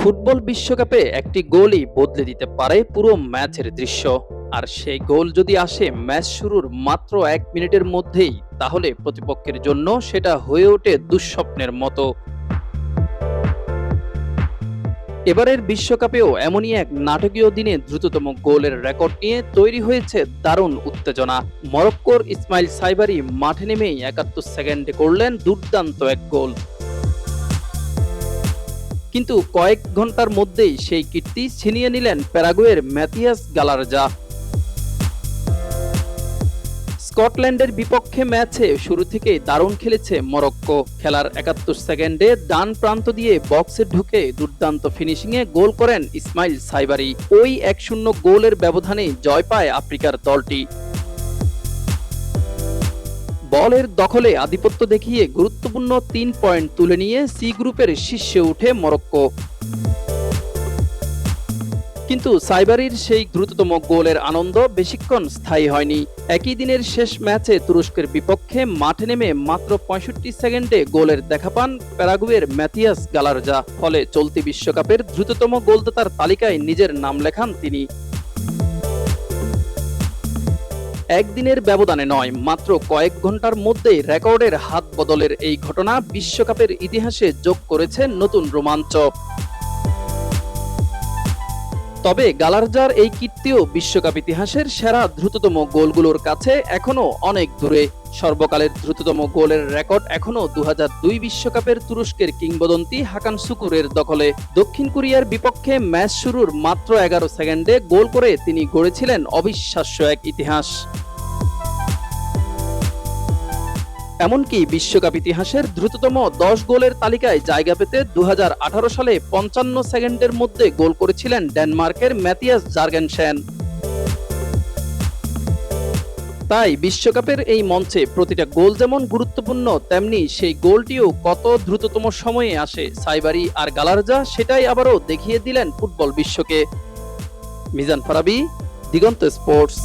Football বিশ্বকাপে একটি গোলই বদলে দিতে পারে পুরো ম্যাচের দৃশ্য। আর সেই গোল যদি আসে ম্যাচ শুরুর মাত্র 1 মিনিটের মধ্যেই, তাহলে প্রতিপক্ষের জন্য সেটা হয়ে ওঠে দুঃস্বপ্নের মতো। এবারের বিশ্বকাপেও এমনই এক নাটকীয় দিনে দ্রুততম গোলের রেকর্ড নিয়ে তৈরি হয়েছে দারুণ উত্তেজনা। মরক্কোর ইসমাইল সাইবারি মাঠে নেমেই ৭১ সেকেন্ডে করলেন দুর্দান্ত এক গোল। কিন্তু কয়েক ঘন্টার মধ্যেই সেই কীর্তি ছিনিয়ে নিলেন প্যারাগুয়ের ম্যাথিয়াস গালারজা। স্কটল্যান্ডের বিপক্ষে ম্যাচে শুরু থেকেই দারুণ খেলেছে মরক্কো। খেলার ৭১ সেকেন্ডে ডান প্রান্ত দিয়ে বক্সে ঢুকে দুর্দান্ত ফিনিশিংয়ে গোল করেন ইসমাইল সাইবারি। ওই ১-০ গোলের ব্যবধানেই জয় পায় আফ্রিকার দলটি। বলের দখলে আধিপত্য দেখিয়ে গুরুত্বপূর্ণ ৩ পয়েন্ট তুলে নিয়ে সি গ্রুপের শীর্ষে উঠে মরক্কো। কিন্তু সাইবারির সেই দ্রুততম গোলের আনন্দ বেশিক্ষণ স্থায়ী হয়নি। একই দিনের শেষ ম্যাচে তুরস্কের বিপক্ষে মাঠে নেমে মাত্র ৬৫ সেকেন্ডে গোলের দেখা পান প্যারাগুয়ের ম্যাথিয়াস গালারজা। ফলে চলতি বিশ্বকাপের দ্রুততম গোলদাতার তালিকায় নিজের নাম লেখান তিনি। একদিনের ব্যবধানে নয়, মাত্র কয়েক ঘন্টার মধ্যেই রেকর্ডের হাত বদলের এই ঘটনা বিশ্বকাপের ইতিহাসে যোগ করেছে নতুন রোমাঞ্চ। তবে গালারজার এই কীর্তিও বিশ্বকাপ ইতিহাসের সেরা দ্রুততম গোলগুলোর কাছে এখনো অনেক দূরে। সর্বকালের দ্রুততম গোলের রেকর্ড এখনো ২০০২ বিশ্বকাপের তুরস্কের কিংবদন্তি হাকান শুকুরের দখলে। দক্ষিণ কোরিয়ার বিপক্ষে ম্যাচ শুরুর মাত্র ১১ সেকেন্ডে গোল করে তিনি গড়েছিলেন অবিশ্বাস্য এক ইতিহাস। এমনকি বিশ্বকাপ ইতিহাসের দ্রুততম ১০ গোলের তালিকায় জায়গা পেতে ২০১৮ সালে ৫৫ সেকেন্ডের মধ্যে গোল করেছিলেন ডেনমার্কের ম্যাথিয়াস জার্গেনসেন। তাই বিশ্বকাপের এই মঞ্চে প্রতিটা গোল যেমন গুরুত্বপূর্ণ, তেমনি সেই গোলটিও কত দ্রুততম সময়ে আসে সাইবারি আর গালারজা সেটাই আবারও দেখিয়ে দিলেন ফুটবল বিশ্বকে। মিজান ফারাবী, দিগন্ত স্পোর্টস।